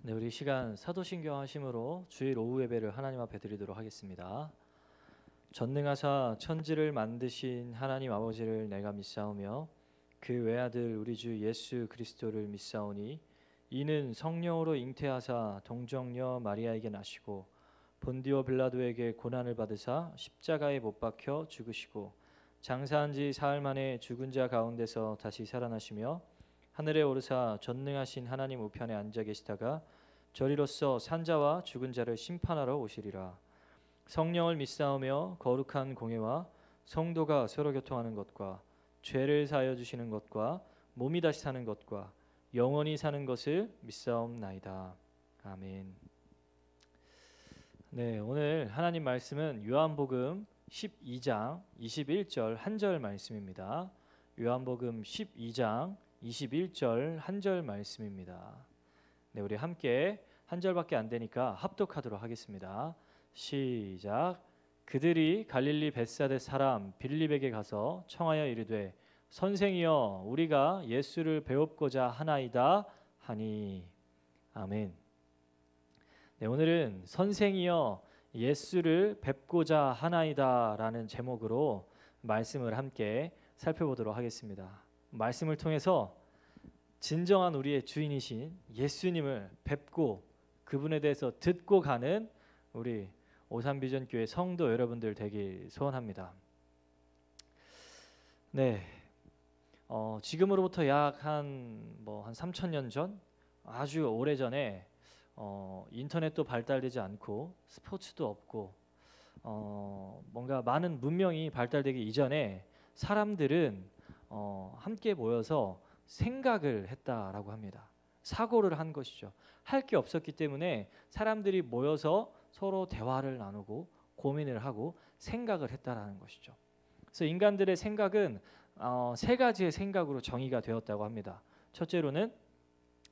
네, 우리 시간 사도신경 하심으로 주일 오후 예배를 하나님 앞에 드리도록 하겠습니다. 전능하사 천지를 만드신 하나님 아버지를 내가 믿사오며 그 외아들 우리 주 예수 그리스도를 믿사오니 이는 성령으로 잉태하사 동정녀 마리아에게 나시고 본디오 빌라도에게 고난을 받으사 십자가에 못 박혀 죽으시고 장사한 지 사흘 만에 죽은 자 가운데서 다시 살아나시며 하늘에 오르사 전능하신 하나님 우편에 앉아 계시다가 저리로서 산자와 죽은 자를 심판하러 오시리라. 성령을 믿사오며 거룩한 공예와 성도가 서로 교통하는 것과 죄를 사하여 주시는 것과 몸이 다시 사는 것과 영원히 사는 것을 믿사옵나이다. 아멘. 네, 오늘 하나님 말씀은 요한복음 12장 21절 한 절 말씀입니다. 요한복음 12장 21절 한 절 말씀입니다. 네, 우리 함께 한 절밖에 안 되니까 합독하도록 하겠습니다. 시작. 그들이 갈릴리 벳사다 사람 빌립에게 가서 청하여 이르되 선생이여 우리가 예수를 배웁고자 하나이다 하니. 아멘. 네, 오늘은 선생이여 예수를 뵙고자 하나이다 라는 제목으로 말씀을 함께 살펴보도록 하겠습니다. 말씀을 통해서 진정한 우리의 주인이신 예수님을 뵙고 그분에 대해서 듣고 가는 우리 오산비전교회 성도 여러분들 되길 소원합니다. 네, 지금으로부터 약 한 3,000년 전, 아주 오래 전에 인터넷도 발달되지 않고 스포츠도 없고 뭔가 많은 문명이 발달되기 이전에 사람들은 함께 모여서 생각을 했다라고 합니다. 사고를 한 것이죠. 할 게 없었기 때문에 사람들이 모여서 서로 대화를 나누고 고민을 하고 생각을 했다라는 것이죠. 그래서 인간들의 생각은 세 가지의 생각으로 정의가 되었다고 합니다. 첫째로는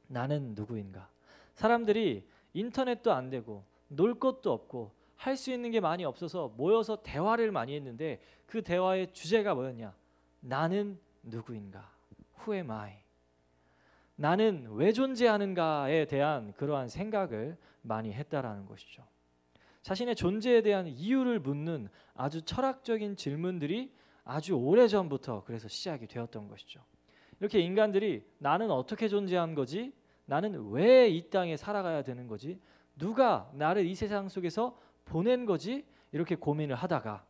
나는 누구인가. 사람들이 인터넷도 안 되고 놀 것도 없고 할 수 있는 게 많이 없어서 모여서 대화를 많이 했는데 그 대화의 주제가 뭐였냐? 나는 누구인가? Who am I? 나는 왜 존재하는가에 대한 그러한 생각을 많이 했다라는 것이죠. 자신의 존재에 대한 이유를 묻는 아주 철학적인 질문들이 아주 오래전부터 그래서 시작이 되었던 것이죠. 이렇게 인간들이 나는 어떻게 존재한 거지? 나는 왜 이 땅에 살아가야 되는 거지? 누가 나를 이 세상 속에서 보낸 거지? 이렇게 고민을 하다가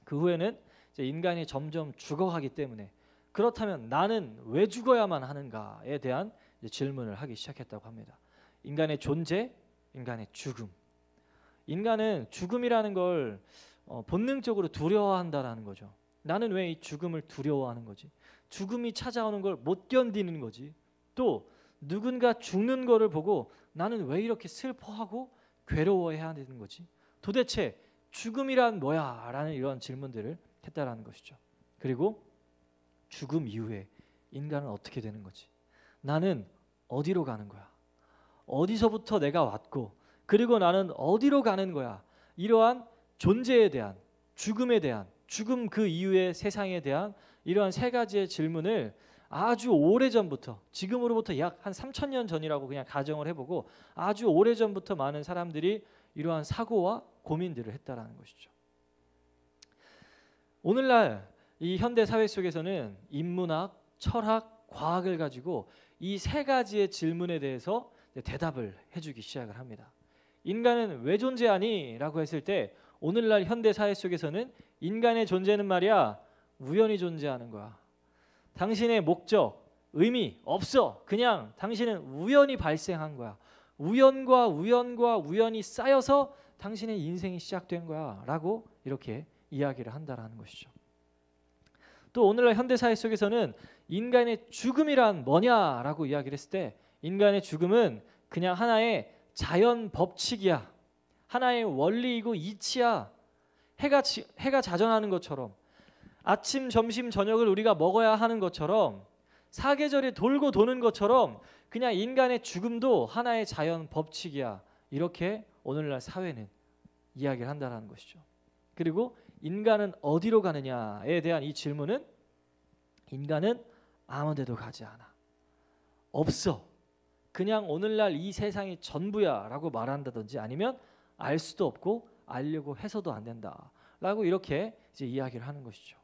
그 후에는 이제 인간이 점점 죽어가기 때문에 그렇다면 나는 왜 죽어야만 하는가에 대한 질문을 하기 시작했다고 합니다. 인간의 존재, 인간의 죽음. 인간은 죽음이라는 걸 본능적으로 두려워한다라는 거죠. 나는 왜 이 죽음을 두려워하는 거지? 죽음이 찾아오는 걸 못 견디는 거지. 또 누군가 죽는 거를 보고 나는 왜 이렇게 슬퍼하고 괴로워해야 되는 거지? 도대체 죽음이란 뭐야? 라는 이런 질문들을 했다라는 것이죠. 그리고 죽음 이후에 인간은 어떻게 되는 거지? 나는 어디로 가는 거야? 어디서부터 내가 왔고 그리고 나는 어디로 가는 거야? 이러한 존재에 대한, 죽음에 대한, 죽음 그 이후의 세상에 대한 이러한 세 가지의 질문을 아주 오래전부터, 지금으로부터 약 한 3,000년 전이라고 그냥 가정을 해보고 아주 오래전부터 많은 사람들이 이러한 사고와 고민들을 했다라는 것이죠. 오늘날 이 현대 사회 속에서는 인문학, 철학, 과학을 가지고 이 세 가지의 질문에 대해서 대답을 해주기 시작을 합니다. 인간은 왜 존재하니? 라고 했을 때 오늘날 현대 사회 속에서는 인간의 존재는 말이야 우연히 존재하는 거야. 당신의 목적, 의미 없어. 그냥 당신은 우연히 발생한 거야. 우연과 우연이 쌓여서 당신의 인생이 시작된 거야 라고 이렇게 이야기를 한다라는 것이죠. 또 오늘날 현대사회 속에서는 인간의 죽음이란 뭐냐라고 이야기를 했을 때 인간의 죽음은 그냥 하나의 자연 법칙이야. 하나의 원리이고 이치야. 해가 자전하는 것처럼 아침, 점심, 저녁을 우리가 먹어야 하는 것처럼 사계절이 돌고 도는 것처럼 그냥 인간의 죽음도 하나의 자연 법칙이야. 이렇게 오늘날 사회는 이야기를 한다는 것이죠. 그리고 인간은 어디로 가느냐에 대한 이 질문은 인간은 아무 데도 가지 않아. 없어. 그냥 오늘날 이 세상이 전부야라고 말한다든지 아니면 알 수도 없고 알려고 해서도 안 된다라고 이렇게 이제 이야기를 하는 것이죠.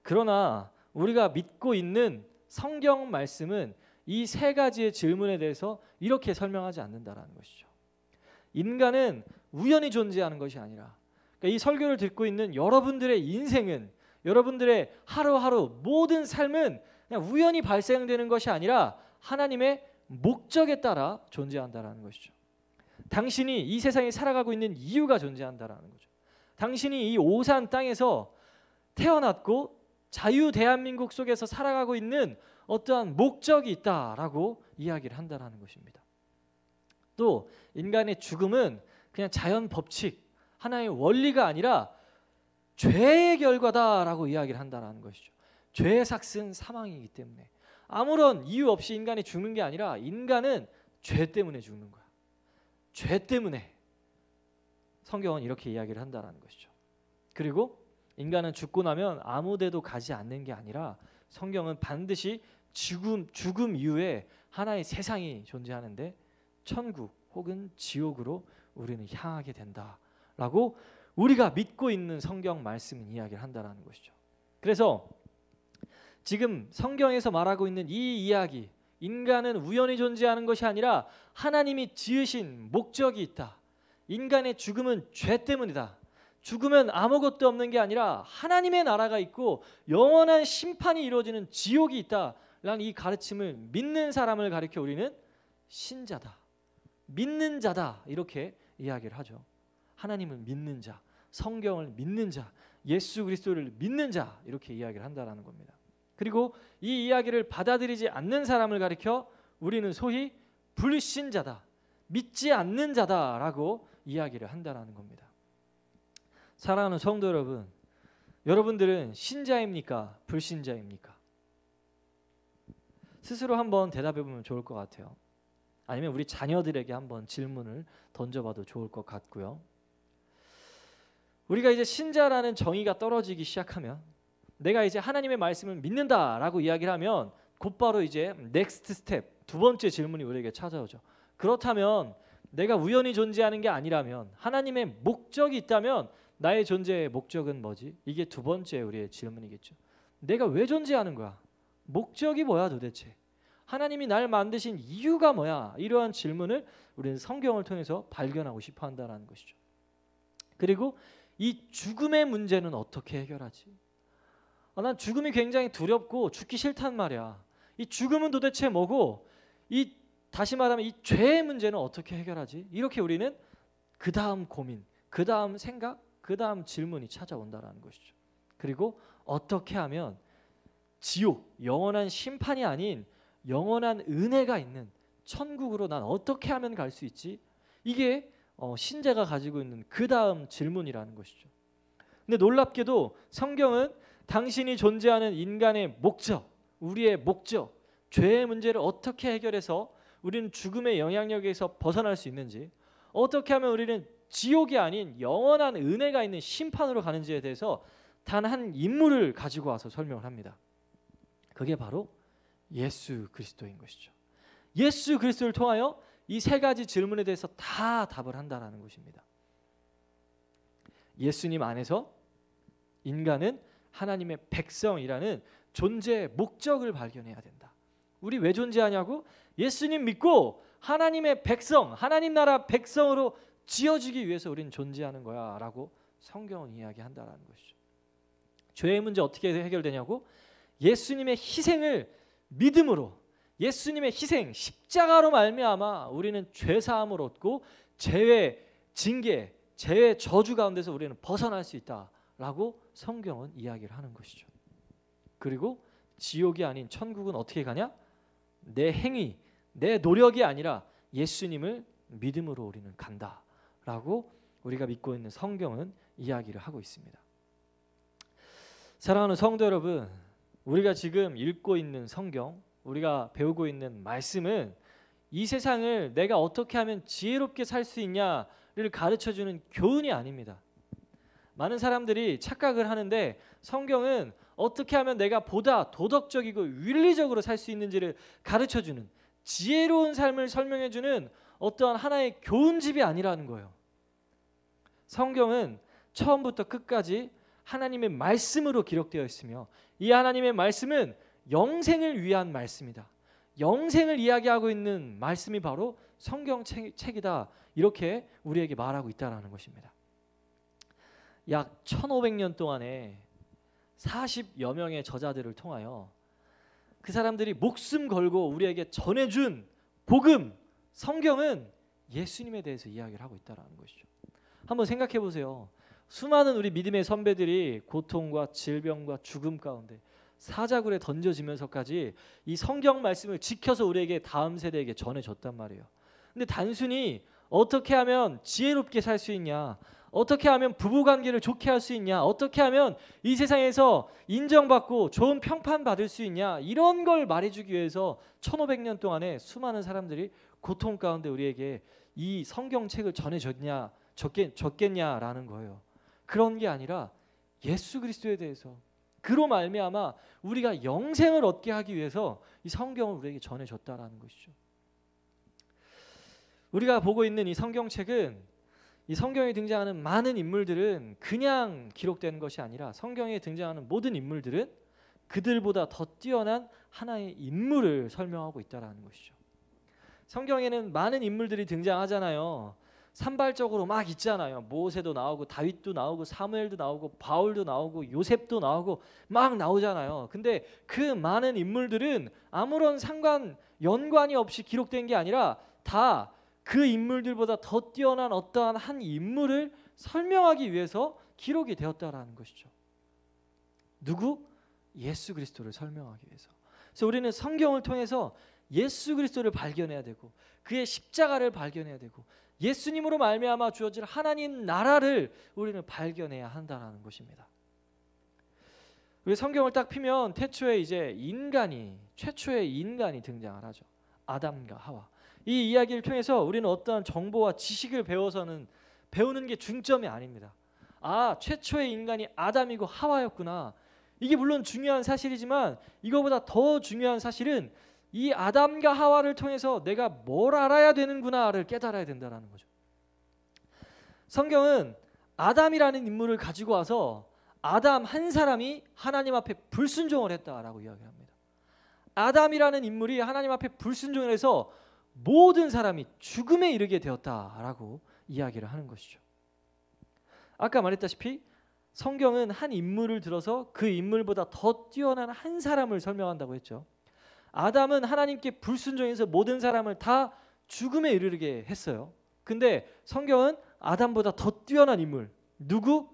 그러나 우리가 믿고 있는 성경 말씀은 이 세 가지의 질문에 대해서 이렇게 설명하지 않는다라는 것이죠. 인간은 우연히 존재하는 것이 아니라, 그러니까 이 설교를 듣고 있는 여러분들의 인생은, 여러분들의 하루하루 모든 삶은 그냥 우연히 발생되는 것이 아니라 하나님의 목적에 따라 존재한다라는 것이죠. 당신이 이 세상에 살아가고 있는 이유가 존재한다라는 거죠. 당신이 이 오산 땅에서 태어났고 자유 대한민국 속에서 살아가고 있는 어떠한 목적이 있다라고 이야기를 한다라는 것입니다. 또 인간의 죽음은 그냥 자연 법칙, 하나의 원리가 아니라 죄의 결과다라고 이야기를 한다라는 것이죠. 죄의 삭은 사망이기 때문에 아무런 이유 없이 인간이 죽는 게 아니라 인간은 죄 때문에 죽는 거야. 죄 때문에. 성경은 이렇게 이야기를 한다라는 것이죠. 그리고 인간은 죽고 나면 아무 데도 가지 않는 게 아니라 성경은 반드시 죽음 이후에 하나의 세상이 존재하는데 천국 혹은 지옥으로 우리는 향하게 된다라고 우리가 믿고 있는 성경 말씀은 이야기를 한다라는 것이죠. 그래서 지금 성경에서 말하고 있는 이 이야기, 인간은 우연히 존재하는 것이 아니라 하나님이 지으신 목적이 있다. 인간의 죽음은 죄 때문이다. 죽으면 아무것도 없는 게 아니라 하나님의 나라가 있고 영원한 심판이 이루어지는 지옥이 있다라는 이 가르침을 믿는 사람을 가리켜 우리는 신자다, 믿는 자다 이렇게 이야기를 하죠. 하나님을 믿는 자, 성경을 믿는 자, 예수 그리스도를 믿는 자 이렇게 이야기를 한다라는 겁니다. 그리고 이 이야기를 받아들이지 않는 사람을 가리켜 우리는 소위 불신자다, 믿지 않는 자다라고 이야기를 한다라는 겁니다. 사랑하는 성도 여러분, 여러분들은 신자입니까? 불신자입니까? 스스로 한번 대답해 보면 좋을 것 같아요. 아니면 우리 자녀들에게 한번 질문을 던져봐도 좋을 것 같고요. 우리가 이제 신자라는 정의가 떨어지기 시작하면, 내가 이제 하나님의 말씀을 믿는다라고 이야기를 하면 곧바로 이제 넥스트 스텝, 두 번째 질문이 우리에게 찾아오죠. 그렇다면 내가 우연히 존재하는 게 아니라면, 하나님의 목적이 있다면 나의 존재의 목적은 뭐지? 이게 두 번째 우리의 질문이겠죠. 내가 왜 존재하는 거야? 목적이 뭐야 도대체? 하나님이 날 만드신 이유가 뭐야? 이러한 질문을 우리는 성경을 통해서 발견하고 싶어 한다는 것이죠. 그리고 이 죽음의 문제는 어떻게 해결하지? 난 죽음이 굉장히 두렵고 죽기 싫단 말이야. 이 죽음은 도대체 뭐고, 다시 말하면 이 죄의 문제는 어떻게 해결하지? 이렇게 우리는 그 다음 고민, 그 다음 생각, 그 다음 질문이 찾아온다는 것이죠. 그리고 어떻게 하면 지옥, 영원한 심판이 아닌 영원한 은혜가 있는 천국으로 난 어떻게 하면 갈 수 있지? 이게 신자가 가지고 있는 그 다음 질문이라는 것이죠. 근데 놀랍게도 성경은 당신이 존재하는 인간의 목적, 우리의 목적, 죄의 문제를 어떻게 해결해서 우리는 죽음의 영향력에서 벗어날 수 있는지, 어떻게 하면 우리는 지옥이 아닌 영원한 은혜가 있는 심판으로 가는지에 대해서 단 한 인물을 가지고 와서 설명을 합니다. 그게 바로 예수 그리스도인 것이죠. 예수 그리스도를 통하여 이 세 가지 질문에 대해서 다 답을 한다는 것입니다. 예수님 안에서 인간은 하나님의 백성이라는 존재의 목적을 발견해야 된다. 우리 왜 존재하냐고? 예수님 믿고 하나님의 백성, 하나님 나라 백성으로 지어지기 위해서 우리는 존재하는 거야 라고 성경은 이야기한다는 것이죠. 죄의 문제 어떻게 해결되냐고? 예수님의 희생을 믿음으로, 예수님의 희생, 십자가로 말미암아 우리는 죄사함을 얻고 죄의 징계, 죄의 저주 가운데서 우리는 벗어날 수 있다라고 성경은 이야기를 하는 것이죠. 그리고 지옥이 아닌 천국은 어떻게 가냐? 내 행위, 내 노력이 아니라 예수님을 믿음으로 우리는 간다라고 우리가 믿고 있는 성경은 이야기를 하고 있습니다. 사랑하는 성도 여러분, 우리가 지금 읽고 있는 성경, 우리가 배우고 있는 말씀은 이 세상을 내가 어떻게 하면 지혜롭게 살 수 있냐를 가르쳐주는 교훈이 아닙니다. 많은 사람들이 착각을 하는데 성경은 어떻게 하면 내가 보다 도덕적이고 윤리적으로 살 수 있는지를 가르쳐주는, 지혜로운 삶을 설명해주는 어떠한 하나의 교훈집이 아니라는 거예요. 성경은 처음부터 끝까지 하나님의 말씀으로 기록되어 있으며 이 하나님의 말씀은 영생을 위한 말씀이다. 영생을 이야기하고 있는 말씀이 바로 성경책이다. 이렇게 우리에게 말하고 있다는 것입니다. 약 1500년 동안에 40여 명의 저자들을 통하여 그 사람들이 목숨 걸고 우리에게 전해준 복음, 성경은 예수님에 대해서 이야기를 하고 있다는 것이죠. 한번 생각해 보세요. 수많은 우리 믿음의 선배들이 고통과 질병과 죽음 가운데 사자굴에 던져지면서까지 이 성경 말씀을 지켜서 우리에게 다음 세대에게 전해줬단 말이에요. 근데 단순히 어떻게 하면 지혜롭게 살 수 있냐, 어떻게 하면 부부관계를 좋게 할 수 있냐, 어떻게 하면 이 세상에서 인정받고 좋은 평판받을 수 있냐, 이런 걸 말해주기 위해서 1500년 동안에 수많은 사람들이 고통 가운데 우리에게 이 성경책을 전해줬냐, 줬겠냐라는 거예요. 그런 게 아니라 예수 그리스도에 대해서 그로 말미암아 우리가 영생을 얻게 하기 위해서 이 성경을 우리에게 전해줬다라는 것이죠. 우리가 보고 있는 이 성경책은 이 성경에 등장하는 많은 인물들은 그냥 기록되는 것이 아니라 성경에 등장하는 모든 인물들은 그들보다 더 뛰어난 하나의 인물을 설명하고 있다는 것이죠. 성경에는 많은 인물들이 등장하잖아요. 산발적으로 막 있잖아요. 모세도 나오고 다윗도 나오고 사무엘도 나오고 바울도 나오고 요셉도 나오고 막 나오잖아요. 근데 그 많은 인물들은 아무런 연관이 없이 기록된 게 아니라 다 그 인물들보다 더 뛰어난 어떠한 한 인물을 설명하기 위해서 기록이 되었다라는 것이죠. 누구? 예수 그리스도를 설명하기 위해서. 그래서 우리는 성경을 통해서 예수 그리스도를 발견해야 되고 그의 십자가를 발견해야 되고 예수님으로 말미암아 주어질 하나님 나라를 우리는 발견해야 한다는 것입니다. 우리 성경을 딱 피면 태초에 최초의 인간이 등장을 하죠. 아담과 하와. 이 이야기를 통해서 우리는 어떠한 정보와 지식을 배우는 게 중점이 아닙니다. 아, 최초의 인간이 아담이고 하와였구나. 이게 물론 중요한 사실이지만 이거보다 더 중요한 사실은 이 아담과 하와를 통해서 내가 뭘 알아야 되는구나를 깨달아야 된다는 거죠. 성경은 아담이라는 인물을 가지고 와서 아담 한 사람이 하나님 앞에 불순종을 했다라고 이야기합니다. 아담이라는 인물이 하나님 앞에 불순종을 해서 모든 사람이 죽음에 이르게 되었다라고 이야기를 하는 것이죠. 아까 말했다시피 성경은 한 인물을 들어서 그 인물보다 더 뛰어난 한 사람을 설명한다고 했죠. 아담은 하나님께 불순종해서 모든 사람을 다 죽음에 이르게 했어요. 근데 성경은 아담보다 더 뛰어난 인물, 누구?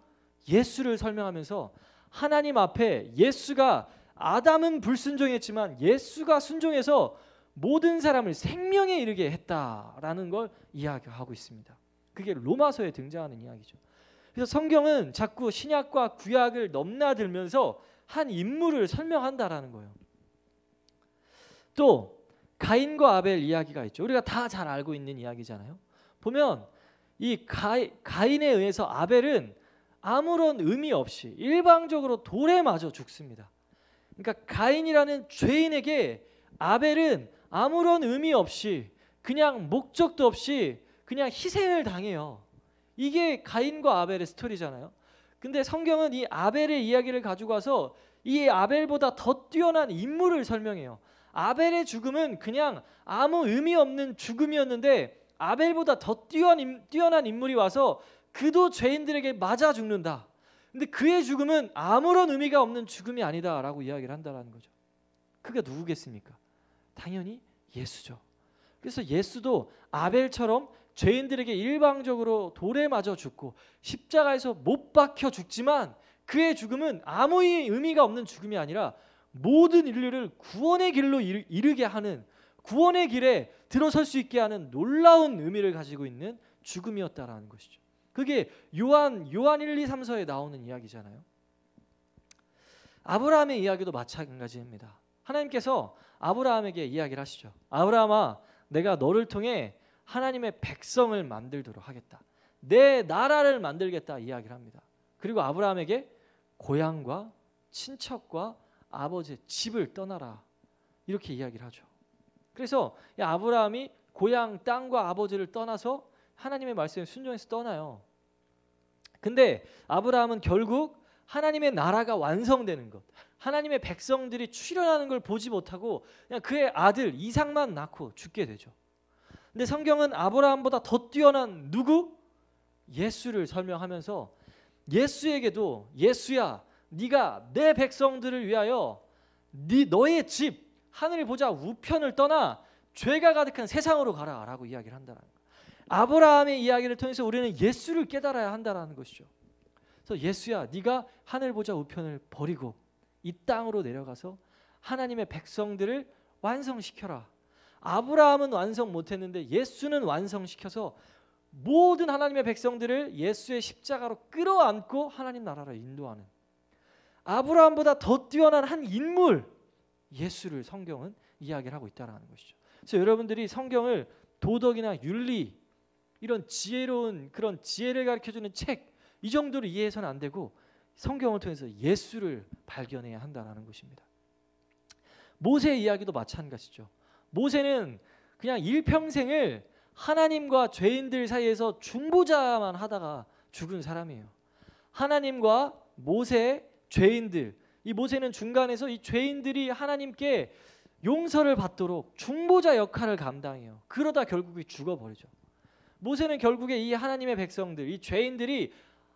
예수를 설명하면서 하나님 앞에 예수가 아담은 불순종했지만 예수가 순종해서 모든 사람을 생명에 이르게 했다라는 걸 이야기하고 있습니다. 그게 로마서에 등장하는 이야기죠. 그래서 성경은 자꾸 신약과 구약을 넘나들면서 한 인물을 설명한다라는 거예요. 또 가인과 아벨 이야기가 있죠. 우리가 다 잘 알고 있는 이야기잖아요. 보면 이 가인에 의해서 아벨은 아무런 의미 없이 일방적으로 돌에 맞아 죽습니다. 그러니까 가인이라는 죄인에게 아벨은 아무런 의미 없이 그냥 목적도 없이 그냥 희생을 당해요. 이게 가인과 아벨의 스토리잖아요. 근데 성경은 이 아벨의 이야기를 가지고 와서 이 아벨보다 더 뛰어난 인물을 설명해요. 아벨의 죽음은 그냥 아무 의미 없는 죽음이었는데 아벨보다 더 뛰어난 인물이 와서 그도 죄인들에게 맞아 죽는다. 근데 그의 죽음은 아무런 의미가 없는 죽음이 아니다라고 이야기를 한다는 거죠. 그가 누구겠습니까? 당연히 예수죠. 그래서 예수도 아벨처럼 죄인들에게 일방적으로 돌에 맞아 죽고 십자가에서 못 박혀 죽지만 그의 죽음은 아무 의미가 없는 죽음이 아니라 모든 인류를 구원의 길로 이르게 하는, 구원의 길에 들어설 수 있게 하는 놀라운 의미를 가지고 있는 죽음이었다라는 것이죠. 그게 요한 1, 2, 3서에 나오는 이야기잖아요. 아브라함의 이야기도 마찬가지입니다. 하나님께서 아브라함에게 이야기를 하시죠. 아브라함아, 내가 너를 통해 하나님의 백성을 만들도록 하겠다. 내 나라를 만들겠다 이야기를 합니다. 그리고 아브라함에게 고향과 친척과 아버지의 집을 떠나라 이렇게 이야기를 하죠. 그래서 이 아브라함이 고향 땅과 아버지를 떠나서 하나님의 말씀에 순종해서 떠나요. 근데 아브라함은 결국 하나님의 나라가 완성되는 것, 하나님의 백성들이 출현하는 걸 보지 못하고 그냥 그의 아들 이삭만 낳고 죽게 되죠. 근데 성경은 아브라함보다 더 뛰어난 누구? 예수를 설명하면서 예수에게도 예수야, 네가 내 백성들을 위하여 너의 집 하늘 보자 우편을 떠나 죄가 가득한 세상으로 가라라고 이야기를 한다는 거예요. 아브라함의 이야기를 통해서 우리는 예수를 깨달아야 한다는 것이죠. 그래서 예수야, 네가 하늘 보자 우편을 버리고 이 땅으로 내려가서 하나님의 백성들을 완성시켜라. 아브라함은 완성 못했는데 예수는 완성시켜서 모든 하나님의 백성들을 예수의 십자가로 끌어안고 하나님 나라로 인도하는 아브라함보다 더 뛰어난 한 인물, 예수를 성경은 이야기를 하고 있다는 것이죠. 그래서 여러분들이 성경을 도덕이나 윤리 이런 지혜로운 그런 지혜를 가르쳐주는 책 이 정도로 이해해서는 안 되고 성경을 통해서 예수를 발견해야 한다는 것입니다. 모세의 이야기도 마찬가지죠. 모세는 그냥 일평생을 하나님과 죄인들 사이에서 중보자만 하다가 죽은 사람이에요. 하나님과 모세, 죄인들, 이 모세는 중간에서 이 죄인들이 하나님께 용서를 받도록 중보자 역할을 감당해요. 그러다 결국에 죽어버리죠. 모세는 결국에 이 하나님의 백성들, 이 죄인들이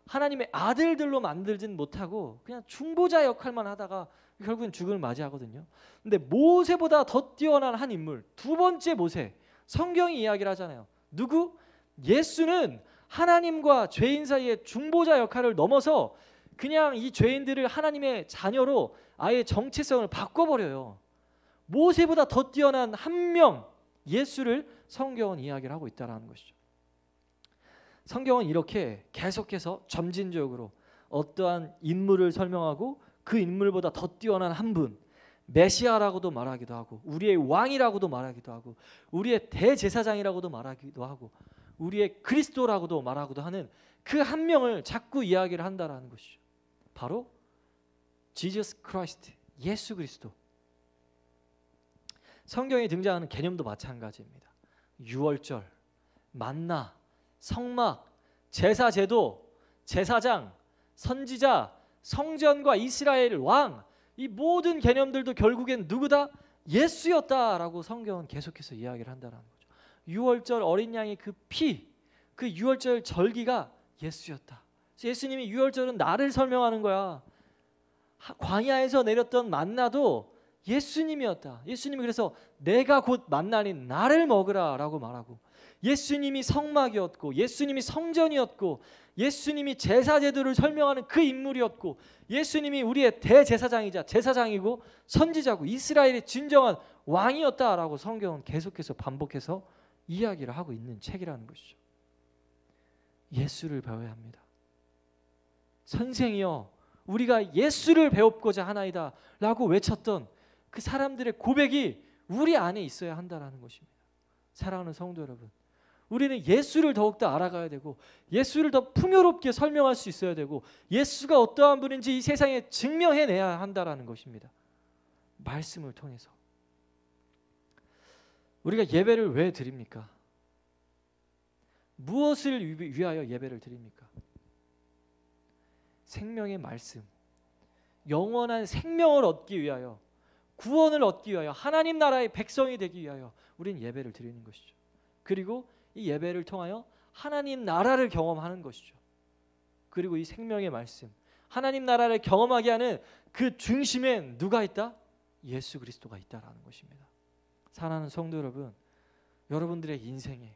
하나님의 아들들로 만들진 못하고 그냥 중보자 역할만 하다가 결국은 죽음을 맞이하거든요. 근데 모세보다 더 뛰어난 한 인물, 두 번째 모세, 성경이 이야기를 하잖아요. 누구? 예수는 하나님과 죄인 사이의 중보자 역할을 넘어서 그냥 이 죄인들을 하나님의 자녀로 아예 정체성을 바꿔버려요. 모세보다 더 뛰어난 한 명, 예수를 성경은 이야기를 하고 있다는 것이죠. 성경은 이렇게 계속해서 점진적으로 어떠한 인물을 설명하고 그 인물보다 더 뛰어난 한 분, 메시아라고도 말하기도 하고 우리의 왕이라고도 말하기도 하고 우리의 대제사장이라고도 말하기도 하고 우리의 그리스도라고도 말하기도 하는 그 한 명을 자꾸 이야기를 한다라는 것이죠. 바로 지저스 크라이스트, 예수 그리스도. 성경에 등장하는 개념도 마찬가지입니다. 유월절, 만나, 성막, 제사제도, 제사장, 선지자, 성전과 이스라엘 왕, 이 모든 개념들도 결국엔 누구다? 예수였다라고 성경은 계속해서 이야기를 한다는 거죠. 유월절 어린 양의 그 피, 그 유월절 절기가 예수였다. 예수님이 유월절은 나를 설명하는 거야. 광야에서 내렸던 만나도 예수님이었다. 예수님이 그래서 내가 곧 만나인 나를 먹으라라고 말하고 예수님이 성막이었고 예수님이 성전이었고 예수님이 제사제도를 설명하는 그 인물이었고 예수님이 우리의 대제사장이자 제사장이고 선지자고 이스라엘의 진정한 왕이었다라고 성경은 계속해서 반복해서 이야기를 하고 있는 책이라는 것이죠. 예수를 배워야 합니다. 선생이여 우리가 예수를 배웁고자 하나이다 라고 외쳤던 그 사람들의 고백이 우리 안에 있어야 한다는 것입니다. 사랑하는 성도 여러분, 우리는 예수를 더욱더 알아가야 되고 예수를 더 풍요롭게 설명할 수 있어야 되고 예수가 어떠한 분인지 이 세상에 증명해내야 한다는 것입니다. 말씀을 통해서. 우리가 예배를 왜 드립니까? 무엇을 위하여 예배를 드립니까? 생명의 말씀, 영원한 생명을 얻기 위하여, 구원을 얻기 위하여, 하나님 나라의 백성이 되기 위하여 우리는 예배를 드리는 것이죠. 그리고 이 예배를 통하여 하나님 나라를 경험하는 것이죠. 그리고 이 생명의 말씀, 하나님 나라를 경험하게 하는 그 중심엔 누가 있다? 예수 그리스도가 있다라는 것입니다. 사랑하는 성도 여러분, 여러분들의 인생에,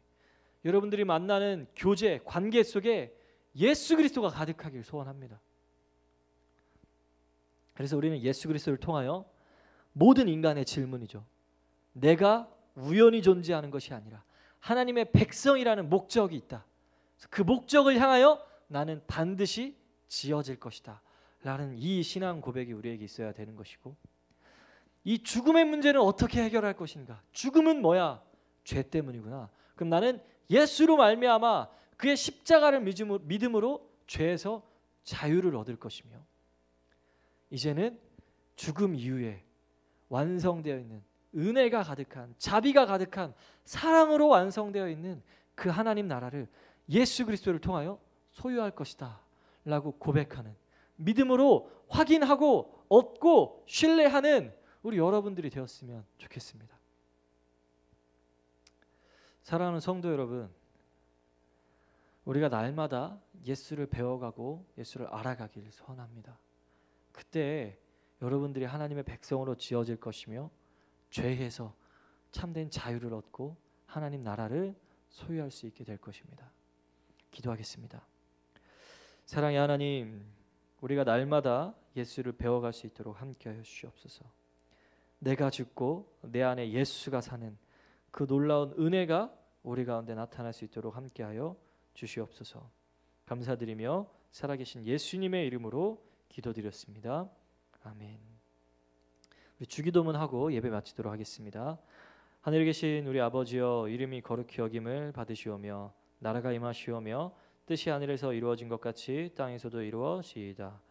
여러분들이 만나는 교제, 관계 속에 예수 그리스도가 가득하길 소원합니다. 그래서 우리는 예수 그리스도를 통하여 모든 인간의 질문이죠. 내가 우연히 존재하는 것이 아니라 하나님의 백성이라는 목적이 있다. 그 목적을 향하여 나는 반드시 지어질 것이다 라는 이 신앙 고백이 우리에게 있어야 되는 것이고, 이 죽음의 문제는 어떻게 해결할 것인가? 죽음은 뭐야? 죄 때문이구나. 그럼 나는 예수로 말미암아 그의 십자가를 믿음으로 죄에서 자유를 얻을 것이며, 이제는 죽음 이후에 완성되어 있는 은혜가 가득한, 자비가 가득한 사랑으로 완성되어 있는 그 하나님 나라를 예수 그리스도를 통하여 소유할 것이다 라고 고백하는, 믿음으로 확인하고 얻고 신뢰하는 우리 여러분들이 되었으면 좋겠습니다. 사랑하는 성도 여러분, 우리가 날마다 예수를 배워가고 예수를 알아가기를 소원합니다. 그때 여러분들이 하나님의 백성으로 지어질 것이며 죄에서 참된 자유를 얻고 하나님 나라를 소유할 수 있게 될 것입니다. 기도하겠습니다. 사랑의 하나님, 우리가 날마다 예수를 배워갈 수 있도록 함께하여 주시옵소서. 내가 죽고 내 안에 예수가 사는 그 놀라운 은혜가 우리 가운데 나타날 수 있도록 함께하여 주시옵소서. 감사드리며 살아계신 예수님의 이름으로 기도드렸습니다. 아멘. 우리 주기도문 하고 예배 마치도록 하겠습니다. 하늘에 계신 우리 아버지여, 이름이 거룩히 여김을 받으시오며 나라가 임하시오며 뜻이 하늘에서 이루어진 것 같이 땅에서도 이루어지이다.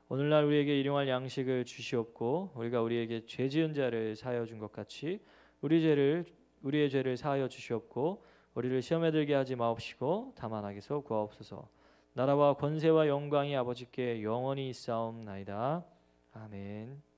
오늘날 우리에게 일용할 양식을 주시옵고 우리가 우리에게 죄 지은 자를 사하여 준 것 같이 우리의 죄를 사하여 주시옵고 우리를 시험에 들게 하지 마옵시고 다만 악에서 구하옵소서. 나라와 권세와 영광이 아버지께 영원히 있사옵나이다. 아멘.